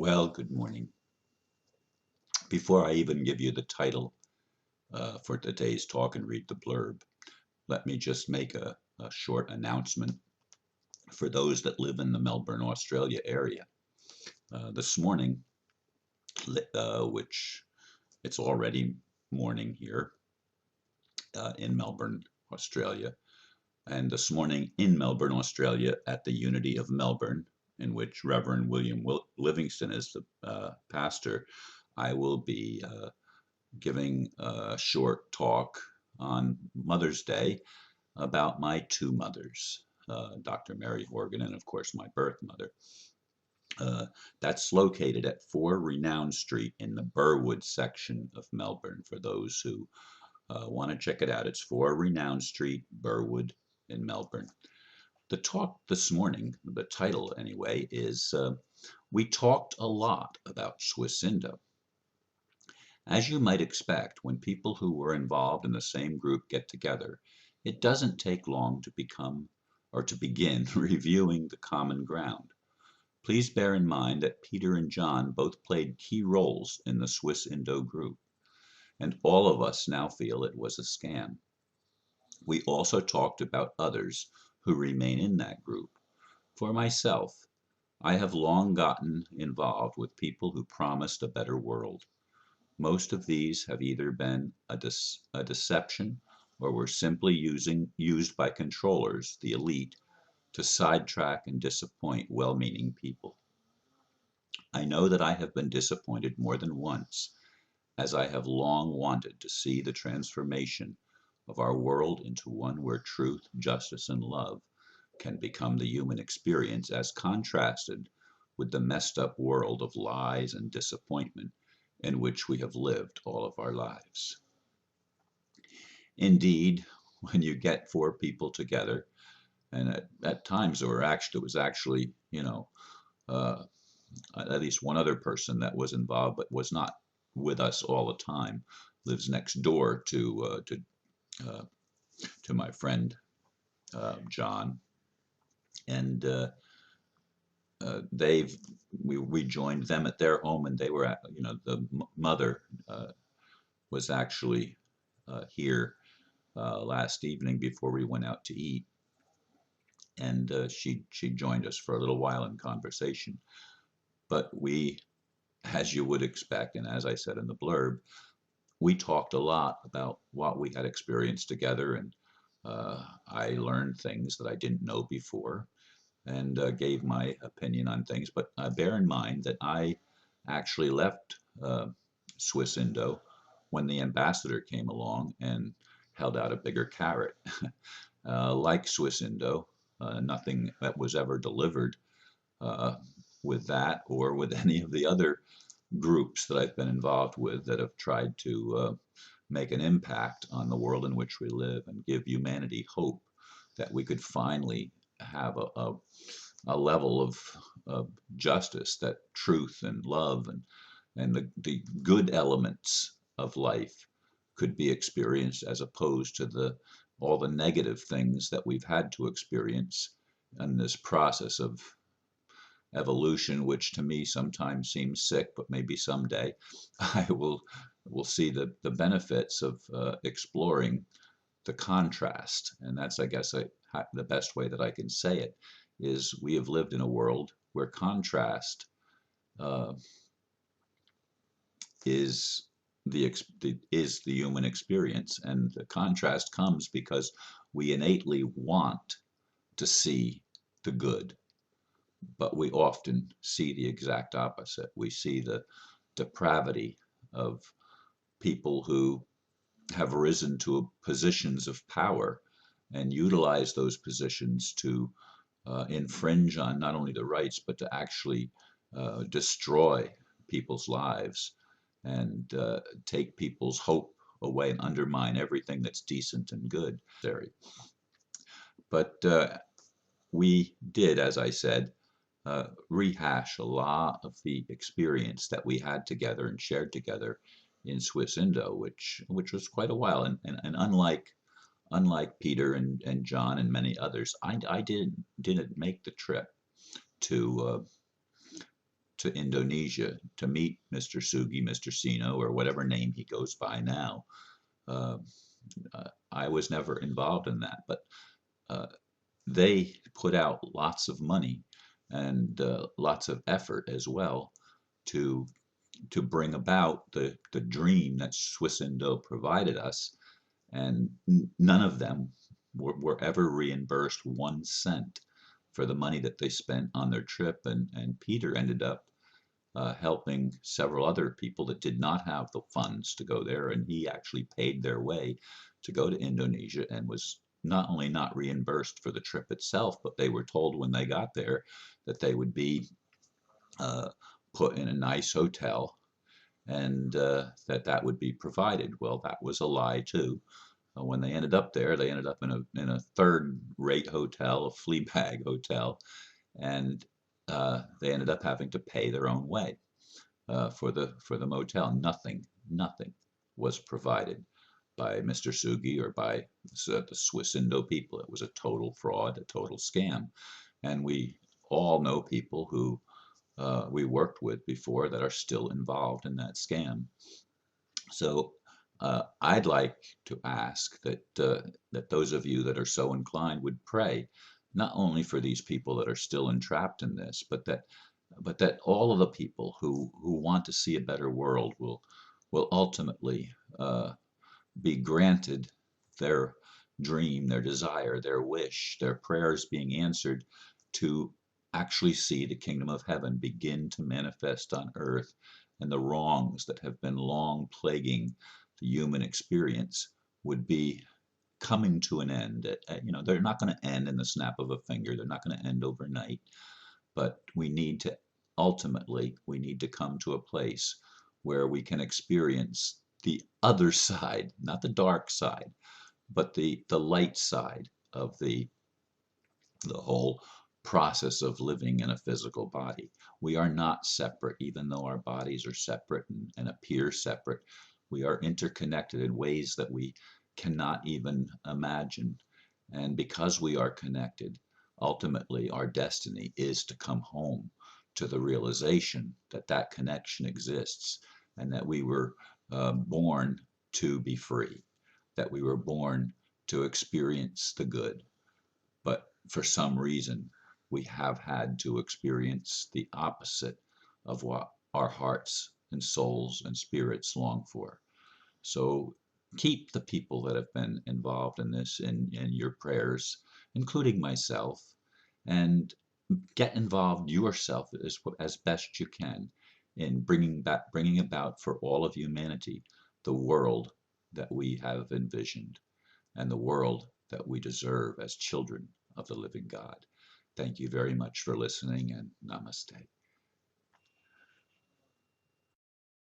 Well, good morning. Before I even give you the title for today's talk and read the blurb, let me just make a short announcement for those that live in the Melbourne, Australia area. This morning, which it's already morning here in Melbourne, Australia, and this morning in Melbourne, Australia, at the Unity of Melbourne, in which Reverend William Livingston is the pastor, I will be giving a short talk on Mother's Day about my two mothers, Dr. Mary Horgan and, of course, my birth mother. That's located at 4 Renown Street in the Burwood section of Melbourne. For those who want to check it out, it's 4 Renown Street, Burwood in Melbourne. The talk this morning, the title anyway, is We Talked a Lot About Swiss Indo. As you might expect, when people who were involved in the same group get together, it doesn't take long to begin reviewing the common ground. Please bear in mind that Peter and John both played key roles in the Swiss Indo group, and all of us now feel it was a scam. We also talked about others who remain in that group. For myself, I have long gotten involved with people who promised a better world. Most of these have either been a deception or were simply used by controllers, the elite, to sidetrack and disappoint well-meaning people. I know that I have been disappointed more than once, as I have long wanted to see the transformation of our world into one where truth, justice, and love can become the human experience, as contrasted with the messed up world of lies and disappointment in which we have lived all of our lives. Indeed, when you get four people together, and at times it was actually, uh, at least one other person that was involved, but was not with us all the time, lives next door uh, to my friend John, and we joined them at their home, and they were at, the mother was actually here last evening before we went out to eat, and she joined us for a little while in conversation. But we, as you would expect, and as I said in the blurb, we talked a lot about what we had experienced together, and I learned things that I didn't know before, and gave my opinion on things. But bear in mind that I actually left Swiss Indo when the ambassador came along and held out a bigger carrot. Like Swiss Indo, nothing that was ever delivered uh, with that or with any of the other groups that I've been involved with that have tried to make an impact on the world in which we live and give humanity hope that we could finally have a level of justice, that truth and love and the good elements of life could be experienced, as opposed to all the negative things that we've had to experience in this process of evolution, which to me sometimes seems sick, but maybe someday I will see the benefits of exploring the contrast. And that's, I guess, the best way that I can say it is we have lived in a world where contrast uh, is is the human experience, and the contrast comes because we innately want to see the good, but we often see the exact opposite. We see the depravity of people who have risen to positions of power and utilize those positions to infringe on not only the rights, but to actually destroy people's lives and take people's hope away and undermine everything that's decent and good. But we did, as I said, rehash a lot of the experience that we had together and shared together in Swiss Indo, which was quite a while. And unlike Peter and John and many others, I didn't make the trip to to Indonesia to meet Mr. Sugi, Mr. Sino, or whatever name he goes by now. Uh, I was never involved in that, but uh, they put out lots of money and lots of effort as well to bring about the dream that Swiss Indo provided us, and none of them were ever reimbursed 1 cent for the money that they spent on their trip. And Peter ended up helping several other people that did not have the funds to go there, and he actually paid their way to go to Indonesia and was not only not reimbursed for the trip itself, but they were told when they got there that they would be uh, put in a nice hotel and that would be provided. Well, that was a lie too. When they ended up there, they ended up in a third-rate hotel, a flea bag hotel, and they ended up having to pay their own way for the motel. Nothing was provided by Mr. Sugi or by the Swiss Indo people. It was a total fraud, a total scam, and we all know people who we worked with before that are still involved in that scam. So I'd like to ask that those of you that are so inclined would pray, not only for these people that are still entrapped in this, but that all of the people who want to see a better world will ultimately be granted their dream, their desire, their wish, their prayers being answered to actually see the kingdom of heaven begin to manifest on earth, and the wrongs that have been long plaguing the human experience would be coming to an end. They're not going to end in the snap of a finger. They're not going to end overnight. But we need to come to a place where we can experience the other side, not the dark side, but the light side of the whole process of living in a physical body. We are not separate, even though our bodies are separate and appear separate. We are interconnected in ways that we cannot even imagine. And because we are connected, ultimately our destiny is to come home to the realization that that connection exists, and that we were born to be free, that we were born to experience the good. But for some reason, we have had to experience the opposite of what our hearts and souls and spirits long for. So keep the people that have been involved in this in your prayers, including myself, and get involved yourself as best you can in bringing about for all of humanity the world that we have envisioned, and the world that we deserve as children of the living God. Thank you very much for listening, and namaste.